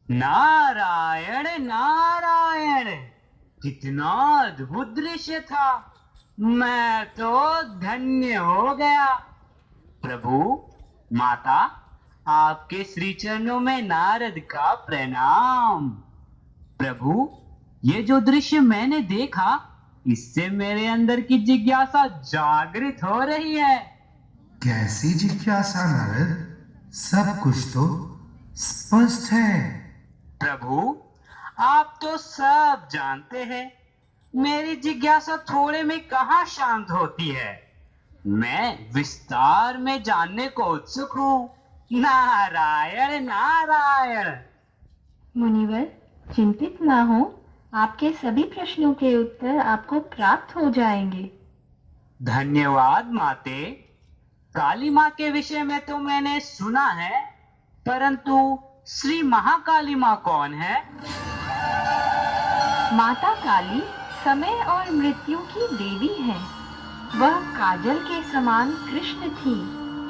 नारायण नारायण, कितना अद्भुत दृश्य था। मैं तो धन्य हो गया। प्रभु, माता, आपके श्री चरणों में नारद का प्रणाम। प्रभु, ये जो दृश्य मैंने देखा, इससे मेरे अंदर की जिज्ञासा जागृत हो रही है। कैसी जिज्ञासा नारद? सब कुछ तो स्पष्ट है। प्रभु, आप तो सब जानते हैं। मेरी जिज्ञासा थोड़े में कहाँ शांत होती है। मैं विस्तार में जानने को उत्सुक हूँ। नारायण नारायण। मुनिवर, चिंतित ना हो, आपके सभी प्रश्नों के उत्तर आपको प्राप्त हो जाएंगे। धन्यवाद माते। काली माँ के विषय में तो मैंने सुना है, परंतु श्री महाकाली माँ कौन है? माता काली समय और मृत्यु की देवी है। वह काजल के समान कृष्ण थी,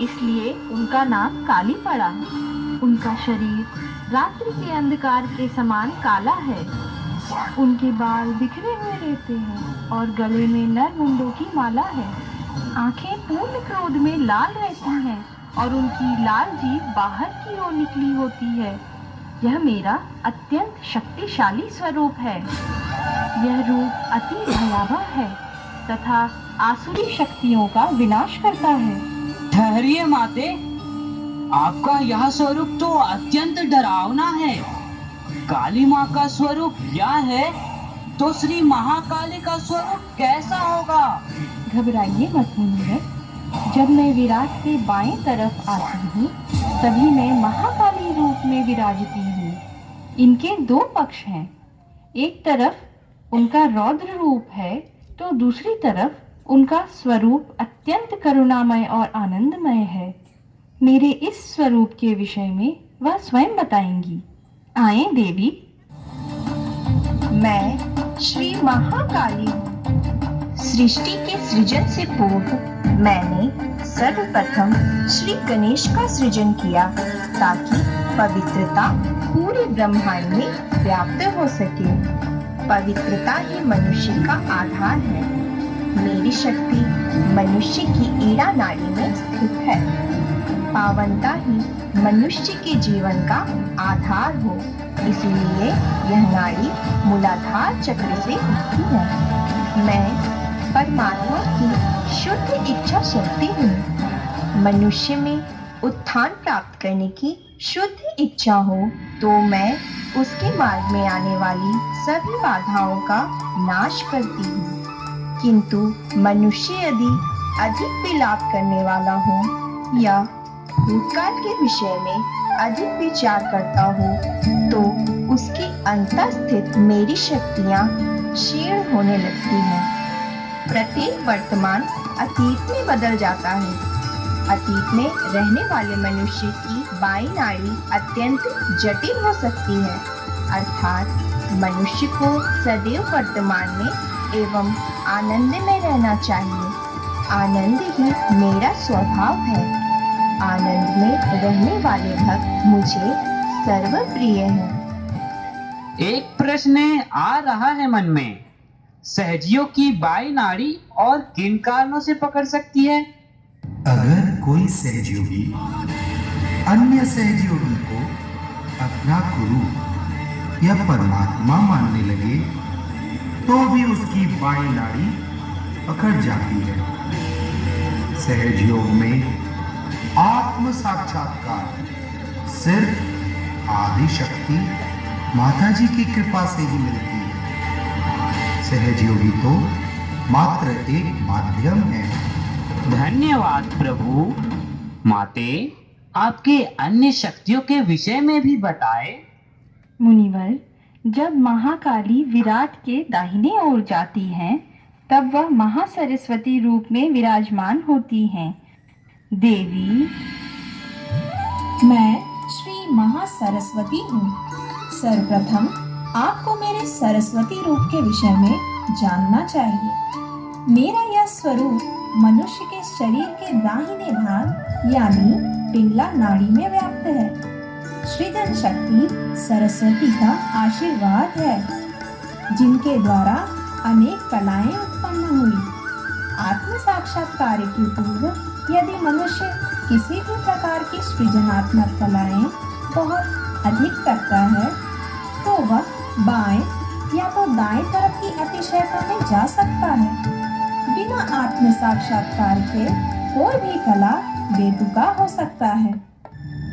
इसलिए उनका नाम काली पड़ा। उनका शरीर रात्रि के अंधकार के समान काला है। उनके बाल बिखरे हुए रहते हैं और गले में नर मुंडों की माला है। आंखें पूर्ण क्रोध में लाल रहती हैं और उनकी लाल जीभ बाहर की ओर निकली होती है। यह मेरा अत्यंत शक्तिशाली स्वरूप है। यह रूप अति भयावह है तथा आसुरी शक्तियों का विनाश करता है। ठहरिए माते, आपका यह स्वरूप तो अत्यंत डरावना है। काली माँ का स्वरूप क्या है, तो श्री महाकाली का स्वरूप कैसा होगा? घबराइए मत मुनिवर। जब मैं विराट के बाएं तरफ आती हूँ, तभी मैं महाकाली रूप में विराजती हूँ। इनके दो पक्ष हैं। एक तरफ उनका रौद्र रूप है, तो दूसरी तरफ उनका स्वरूप अत्यंत करुणामय और आनंदमय है। मेरे इस स्वरूप के विषय में वह स्वयं बताएंगी। आए देवी। मैं श्री महाकाली हूँ। सृष्टि के सृजन से पूर्व मैंने सर्वप्रथम श्री गणेश का सृजन किया, ताकि पवित्रता पूरे ब्रह्मांड में व्याप्त हो सके। पवित्रता ही मनुष्य का आधार है। मेरी शक्ति मनुष्य की ईड़ा नाड़ी में स्थित है। पावनता ही मनुष्य के जीवन का आधार हो, इसलिए यह नाड़ी मूलाधार चक्र से उठती है। मैं परमात्मा की शुद्ध इच्छा शक्ति हूँ। मनुष्य में उत्थान प्राप्त करने की शुद्ध इच्छा हो तो मैं उसके मार्ग में आने वाली सभी बाधाओं का नाश करती हूँ। किंतु मनुष्य यदि अधिक विलाप करने वाला हो या भूतकाल के विषय में अधिक विचार करता हो, तो उसकी अंतःस्थित मेरी शक्तियाँ क्षीण होने लगती हैं। प्रत्येक वर्तमान अतीत में बदल जाता है। अतीत में रहने वाले मनुष्य की बाई नाड़ी अत्यंत जटिल हो सकती है, अर्थात मनुष्य को सदैव वर्तमान में एवं आनंद में रहना चाहिए। आनंद ही मेरा स्वभाव है। आनंद में रहने वाले भक्त मुझे सर्वप्रिय हैं। एक प्रश्न आ रहा है मन में। सहजियों की बाई नाड़ी और किन कारणों से पकड़ सकती है? अगर कोई सहयोगी अन्य सहयोगी को अपना गुरु या परमात्मा मानने लगे, तो भी उसकी बाई नाड़ी पकड़ जाती है। सहयोग में आत्म साक्षात्कार सिर्फ आदि शक्ति माता जी की कृपा से ही मिलती है। सहयोगी तो मात्र एक माध्यम है। धन्यवाद प्रभु। माते, आपके अन्य शक्तियों के विषय में भी बताए। मुनिवर, जब महाकाली विराट के दाहिने ओर जाती हैं, तब वह महासरस्वती रूप में विराजमान होती हैं। देवी, मैं श्री महासरस्वती हूँ। सर्वप्रथम आपको मेरे सरस्वती रूप के विषय में जानना चाहिए। मेरा यह स्वरूप मनुष्य के शरीर के दाहिने भाग यानी पिंगला नाड़ी में व्याप्त है। सृजन शक्ति सरस्वती का आशीर्वाद है, जिनके द्वारा अनेक कलाएं उत्पन्न हुई। आत्म साक्षात्कार के पूर्व यदि मनुष्य किसी भी प्रकार की सृजनात्मक कलाएं बहुत अधिक करता है, तो वह बाएं या तो दाएं तरफ की अतिशयता में जा सकता है। बिना आत्म साक्षात्कार के कोई भी कला बेतुका हो सकता है।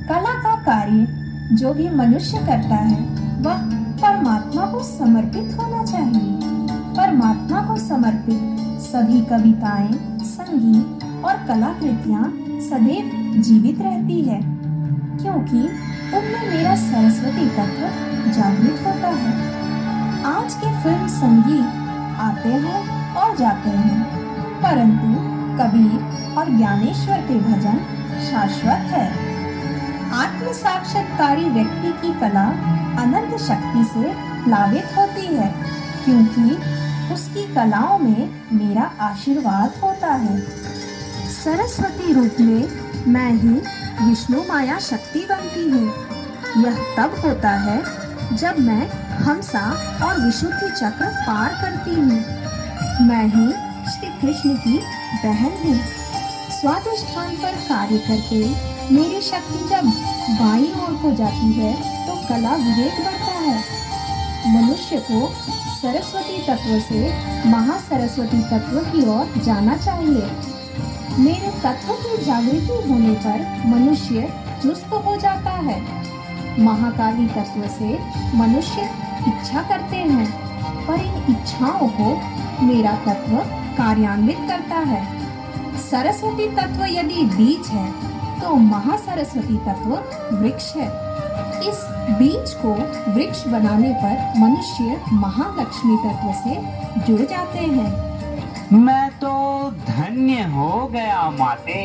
कला का कार्य जो भी मनुष्य करता है वह परमात्मा को समर्पित होना चाहिए। परमात्मा को समर्पित सभी कविताएं, संगीत और कलाकृतियां सदैव जीवित रहती है, क्योंकि उनमें मेरा सरस्वती तत्व जागृत होता है। आज के फिल्म संगीत आते हैं और जाते हैं, परंतु कबीर और ज्ञानेश्वर के भजन शाश्वत है। आत्म साक्षात्कारी व्यक्ति की कला अनंत शक्ति से प्लावित होती है, क्योंकि उसकी कलाओं में मेरा आशीर्वाद होता है। सरस्वती रूप में मैं ही विष्णु माया शक्ति बनती हूँ। यह तब होता है जब मैं हंसा और विशुद्धि चक्र पार करती हूँ। मैं ही श्री कृष्ण की बहन हूँ। स्वादिष्ठान पर कार्य करके मेरी शक्ति जब बाईं ओर को जाती है तो कला विवेक बढ़ता है। मनुष्य को सरस्वती तत्व से महासरस्वती तत्व की ओर जाना चाहिए। मेरे तत्व की जागृति होने पर मनुष्य चुस्त हो जाता है। महाकाली तत्व से मनुष्य इच्छा करते हैं, पर इन इच्छाओं को मेरा तत्व कार्यान्वित करता है। सरस्वती तत्व यदि बीज है तो महासरस्वती तत्व वृक्ष है। इस बीज को वृक्ष बनाने पर मनुष्य महालक्ष्मी तत्व से जुड़ जाते हैं। मैं तो धन्य हो गया माते,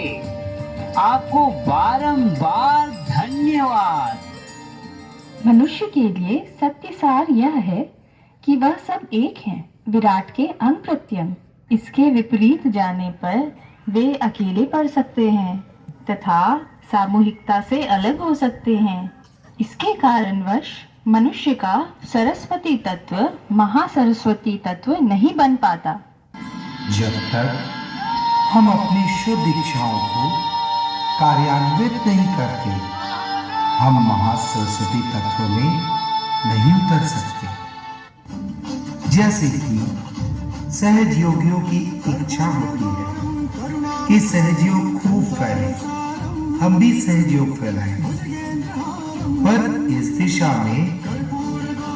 आपको बारंबार धन्यवाद। मनुष्य के लिए सत्य सार यह है कि वह सब एक हैं, विराट के अंग प्रत्यंग। इसके विपरीत जाने पर वे अकेले पड़ सकते हैं तथा सामूहिकता से अलग हो सकते हैं। इसके कारणवश मनुष्य का सरस्वती तत्व महासरस्वती तत्व नहीं बन पाता। जब तक हम अपनी शुद्ध इच्छाओं को कार्यान्वित नहीं करते, हम महासरस्वती तत्व में नहीं उतर सकते। जैसे कि सहज योगियों की इच्छा होती है कि सहजयोग खूब फैले, हम भी सहजयोग फैलाएं, पर इस दिशा में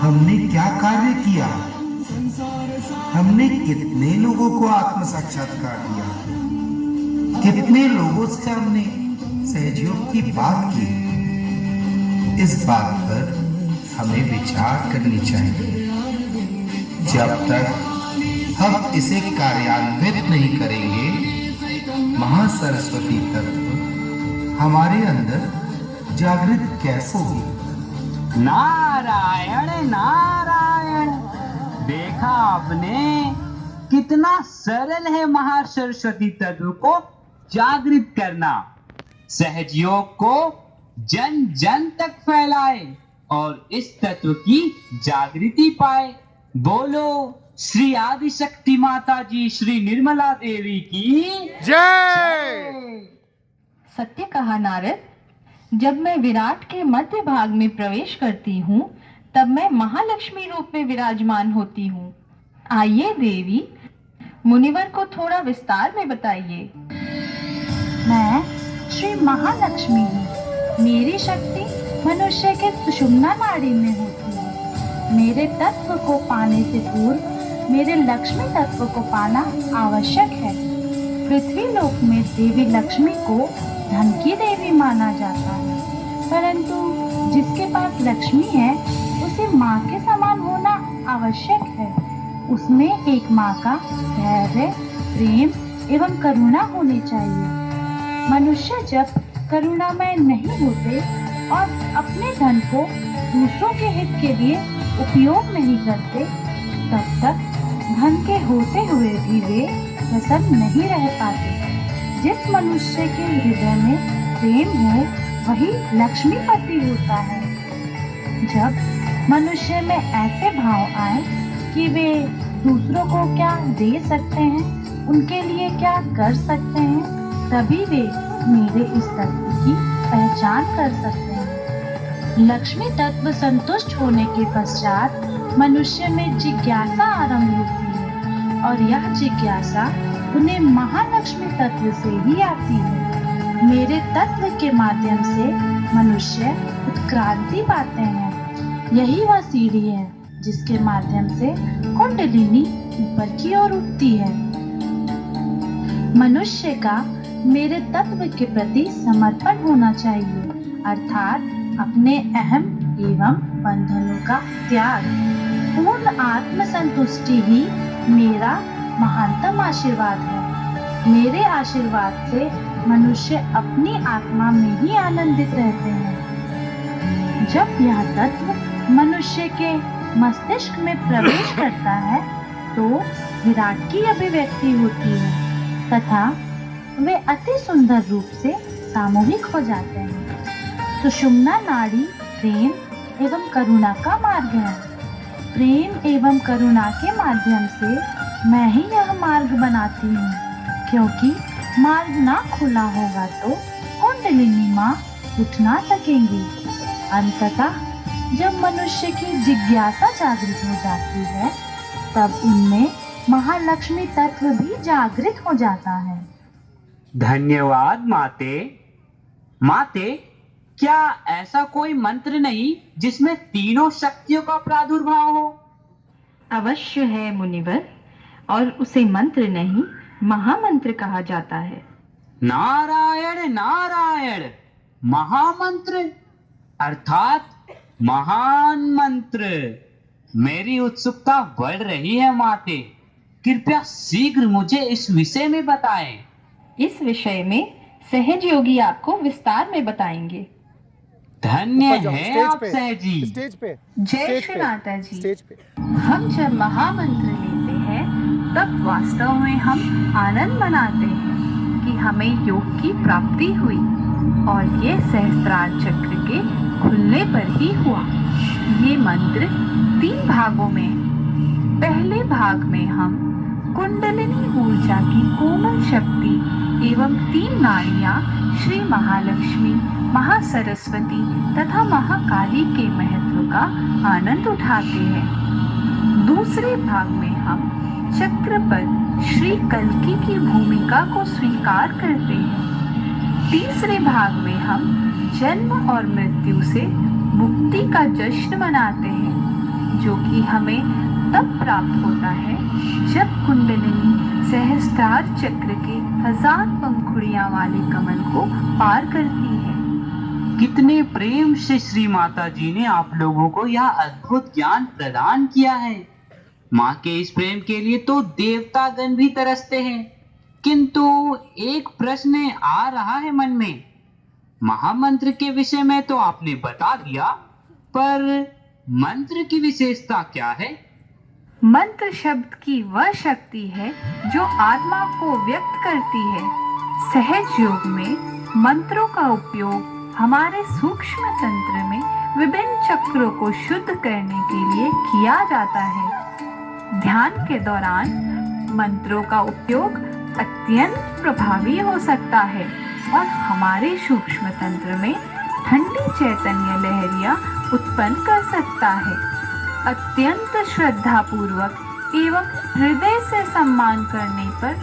हमने क्या कार्य किया? हमने कितने लोगों को आत्म साक्षात्कार दिया? कितने लोगों से हमने सहयोग की बात की? इस बात पर हमें विचार करनी चाहिए। जब तक हम इसे कार्यान्वित नहीं करेंगे, महासरस्वती तत्व हमारे अंदर जागृत कैसे होगी? नारायण नारायण, देखा आपने कितना सरल है महासरस्वती तत्व को जागृत करना। सहजयोग को जन जन तक फैलाए और इस तत्व की जागृति पाए। बोलो श्री आदि शक्ति माता जी श्री निर्मला देवी की जय। सत्य कहा नारद, जब मैं विराट के मध्य भाग में प्रवेश करती हूँ तब मैं महालक्ष्मी रूप में विराजमान होती हूँ। आइए देवी, मुनिवर को थोड़ा विस्तार में बताइए। मैं श्री महालक्ष्मी हूँ। मेरी शक्ति मनुष्य के सुषुम्ना नाड़ी में होती है। मेरे तत्व को पाने से पूर्व मेरे लक्ष्मी तत्व को पाना आवश्यक है। पृथ्वी लोक में देवी लक्ष्मी को धन की देवी माना जाता है, परंतु जिसके पास लक्ष्मी है उसे माँ के समान होना आवश्यक है। उसमें एक माँ का धैर्य, प्रेम एवं करुणा होनी चाहिए। मनुष्य जब करुणामय नहीं होते और अपने धन को दूसरों के हित के लिए उपयोग नहीं करते, तब तक धन के होते हुए भी वे प्रसन्न नहीं रह पाते। जिस मनुष्य के हृदय में प्रेम हो वही लक्ष्मीपति होता है। जब मनुष्य में ऐसे भाव आए कि वे दूसरों को क्या दे सकते हैं, उनके लिए क्या कर सकते हैं, तभी वे मेरे इस तत्व की पहचान कर सकते हैं। लक्ष्मी तत्व संतुष्ट होने के पश्चात मनुष्य में जिज्ञासा आरंभ होती है और यह जिज्ञासा उन्हें महालक्ष्मी तत्व से ही आती है। मेरे तत्व के माध्यम से मनुष्य उत्क्रांति पाते हैं। यही वह सीढ़ी है जिसके माध्यम से कुंडलिनी ऊपर की ओर उठती है। मनुष्य का मेरे तत्व के प्रति समर्पण होना चाहिए, अर्थात अपने अहम एवं बंधनों का त्याग। पूर्ण आत्मसंतुष्टि ही मेरा महानतम आशीर्वाद है। मेरे आशीर्वाद से मनुष्य अपनी आत्मा में ही आनंदित रहते हैं। जब यह तत्व मनुष्य के मस्तिष्क में प्रवेश करता है तो विराट की अभिव्यक्ति होती है तथा वे अति सुंदर रूप से सामूहिक हो जाते हैं। सुषुम्ना नाड़ी प्रेम एवं करुणा का मार्ग है। प्रेम एवं करुणा के माध्यम से मैं ही यह मार्ग बनाती हूँ, क्योंकि मार्ग ना खुला होगा तो कुंडलिनी माँ उठ ना सकेंगी। अंततः जब मनुष्य की जिज्ञासा जागृत हो जाती है तब उनमें महालक्ष्मी तत्व भी जागृत हो जाता है। धन्यवाद माते। माते, क्या ऐसा कोई मंत्र नहीं जिसमें तीनों शक्तियों का प्रादुर्भाव हो? अवश्य है मुनिवर, और उसे मंत्र नहीं महामंत्र कहा जाता है। नारायण नारायण, महामंत्र अर्थात महान मंत्र। मेरी उत्सुकता बढ़ रही है माते, कृपया शीघ्र मुझे इस विषय में बताएं। इस विषय में सहज योगी आपको विस्तार में बताएंगे। धन्य ऊपर जाओ, है स्टेज आप पे, सहजी। स्टेज पे, जय स्टेज श्री पे, माता जी। स्टेज पे। हम जब महामंत्र लेते हैं तब वास्तव में हम आनंद मनाते हैं कि हमें योग की प्राप्ति हुई, और ये सहस्त्रार चक्र के खुलने पर ही हुआ। ये मंत्र 3 भागों में है। पहले भाग में हम कुंडलिनी ऊर्जा की कोमल शक्ति एवं 3 नाड़ियाँ श्री महालक्ष्मी, महासरस्वती तथा महाकाली के महत्व का आनंद उठाते हैं। दूसरे भाग में हम चक्रपद श्री कल्की की भूमिका को स्वीकार करते हैं। तीसरे भाग में हम जन्म और मृत्यु से मुक्ति का जश्न मनाते हैं, जो कि हमें तब प्राप्त होता है जब कुंडलिनी सहस्त्रार चक्र के 1000 पंखुड़ियां वाले कमल को पार करती है। कितने प्रेम से श्री माता जी ने आप लोगों को यह अद्भुत ज्ञान प्रदान किया है। माँ के इस प्रेम के लिए तो देवतागण भी तरसते हैं। किंतु एक प्रश्न आ रहा है मन में। महामंत्र के विषय में तो आपने बता दिया, पर मंत्र की विशेषता क्या है? मंत्र शब्द की वह शक्ति है जो आत्मा को व्यक्त करती है। सहज योग में मंत्रों का उपयोग हमारे सूक्ष्म तंत्र में विभिन्न चक्रों को शुद्ध करने के लिए किया जाता है। ध्यान के दौरान मंत्रों का उपयोग अत्यंत प्रभावी हो सकता है और हमारे सूक्ष्म तंत्र में ठंडी चैतन्य लहरियां उत्पन्न कर सकता है। अत्यंत श्रद्धा पूर्वक एवं हृदय से सम्मान करने पर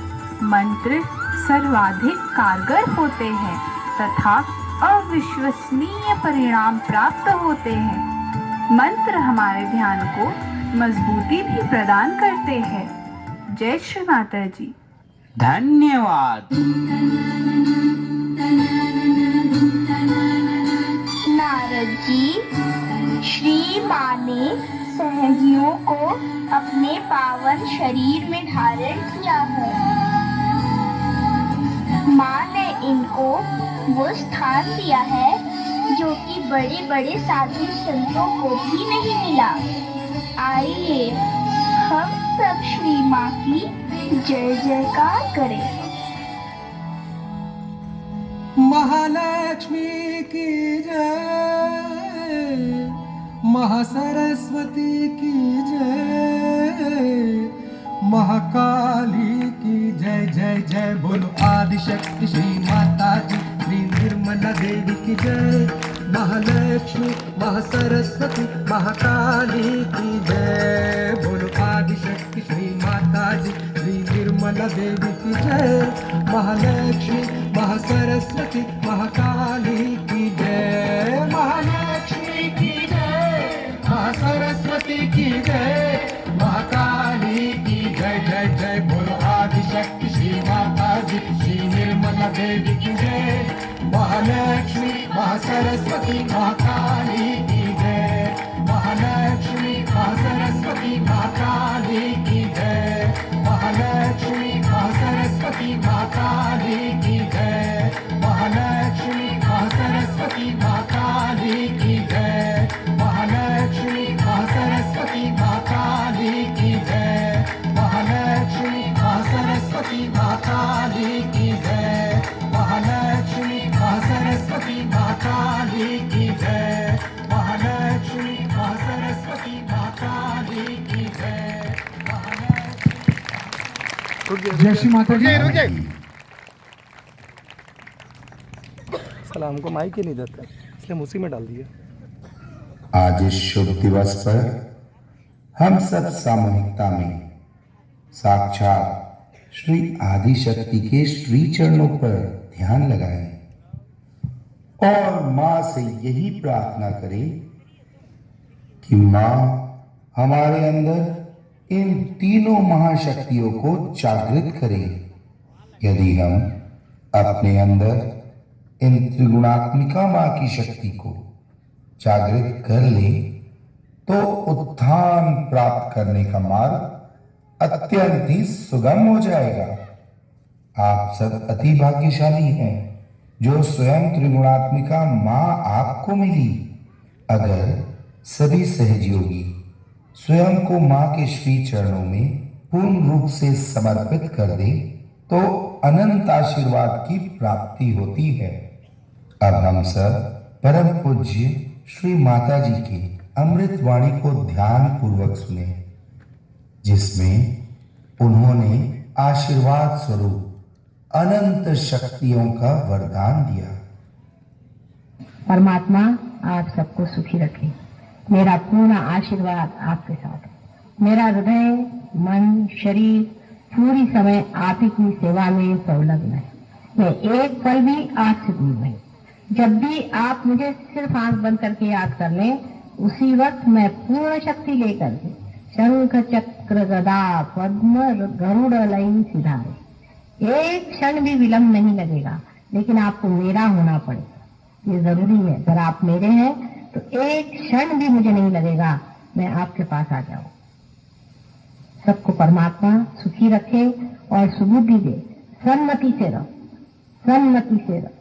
मंत्र सर्वाधिक कारगर होते हैं तथा अविश्वसनीय परिणाम प्राप्त होते हैं। मंत्र हमारे ध्यान को मजबूती भी प्रदान करते हैं। जय श्री माता जी। धन्यवाद। नारद जी, श्री माँ ने सहजियों को अपने पावन शरीर में धारण किया है। माँ ने इनको वो स्थान दिया है जो कि बड़े बड़े साधु संतों को भी नहीं मिला। आइए हम सब श्री माँ की जय जयकार करें। महालक्ष्मी की जय, महासरस्वती की जय, महाकाली की जय जय जय। बोलो आदिशक्ति श्री माता जी, श्री निर्मला देवी की जय। महालक्ष्मी महासरस्वती महाकाली की जय। बोलो आदिशक्ति श्री माता जी, श्री निर्मला देवी की जय। महालक्ष्मी महासरस्वती महाकाली की जय। महालक्ष्मी की जय, महासरस्वती की जय, महाकाली की जय जय जय। बोलो आदिशक्ति श्री माता जी, श्री निर्मला देवी की जय। महालक्ष्मी महासरस्वती महाकाली की जय। महालक्ष्मी महासरस्वती महाकाली की जय। महालक्ष्मी महासरस्वती महाकाली की जय। महालक्ष्मी महासरस्वती महाकाली की जय। महालक्ष्मी महासरस्वती महाकाली की जय। महालक्ष्मी महासरस्वती महाकाली की जय। महालक्ष्मी महासरस्वती महाकाली की जय। महालक्ष्मी महासरस्वती महाकाली की जय। जय श्री माता जी। साला हमको माइक ही नहीं देता, इसलिए हम उसी में डाल दिया। आज इस शुभ दिवस पर हम सब सामूहिकता में साक्षात श्री आदिशक्ति के श्री चरणों पर ध्यान लगाएं और मां से यही प्रार्थना करें कि मां हमारे अंदर इन तीनों महाशक्तियों को जागृत करे। यदि हम अपने अंदर इन त्रिगुणात्मिका मां की शक्ति को जागृत कर ले तो उत्थान प्राप्त करने का मार्ग अत्यंत ही सुगम हो जाएगा। आप सब अति भाग्यशाली हैं जो स्वयं त्रिगुणात्मिका मां आपको मिली। अगर सभी सहयोगी स्वयं को मां के श्री चरणों में पूर्ण रूप से समर्पित कर दे तो अनंत आशीर्वाद की प्राप्ति होती है। अब हम सब परम पूज्य श्री माता जी की अमृत वाणी को ध्यान पूर्वक सुने, जिसमें उन्होंने आशीर्वाद स्वरूप अनंत शक्तियों का वरदान दिया। परमात्मा आप सबको सुखी रखे। मेरा पूर्ण आशीर्वाद आपके साथ है। मेरा हृदय, मन, शरीर पूरी समय आप ही की सेवा में संलग्न है। मैं एक पल भी आपसे दूर नहीं। जब भी आप मुझे सिर्फ आंख बंद करके याद कर लें, उसी वक्त मैं पूर्ण शक्ति लेकर के शंख चक्र गदा पद्म गरुड़ लई सिधारे। एक क्षण भी विलंब नहीं लगेगा, लेकिन आपको मेरा होना पड़ेगा। ये जरूरी है। अगर आप मेरे हैं तो एक क्षण भी मुझे नहीं लगेगा, मैं आपके पास आ जाऊं। सबको परमात्मा सुखी रखे और सुबुद्धि दे। सन्मति से रहो, सन्मति से रहो।